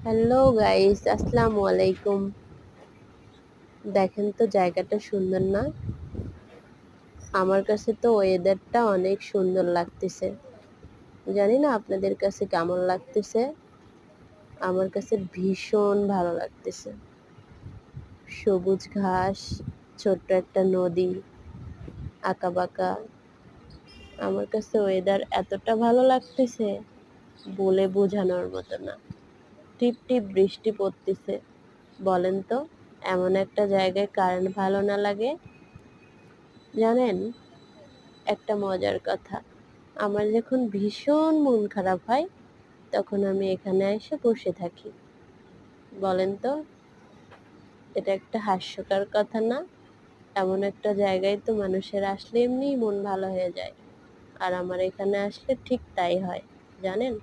Hello guys, আসসালামু আলাইকুম। দেখেন তো জায়গাটা সুন্দর না? আমার কাছে তো ওয়েদারটা অনেক সুন্দর লাগতেছে। জানি না আপনাদের কাছে কেমন লাগতেছে। আমার কাছে ভীষণ ভালো লাগতেছে। সবুজ ঘাস, ছোট্ট একটা নদী, আঁকাবাঁকা। আমার কাছে ওয়েদার এতটা ভালো লাগতেছে, বলে বোঝানোর মতো না। টিপ টিপ বৃষ্টি পড়তেছে। বলেন তো, এমন একটা জায়গায় কারেন্ট ভালো না লাগে? জানেন, একটা মজার কথা, আমার যখন ভীষণ মন খারাপ হয় তখন আমি এখানে এসে বসে থাকি। বলেন তো, এটা একটা হাস্যকর কথা না? এমন একটা জায়গায় তো মানুষের আসলে এমনিই মন ভালো হয়ে যায়, আর আমার এখানে আসলে ঠিক তাই হয়, জানেন।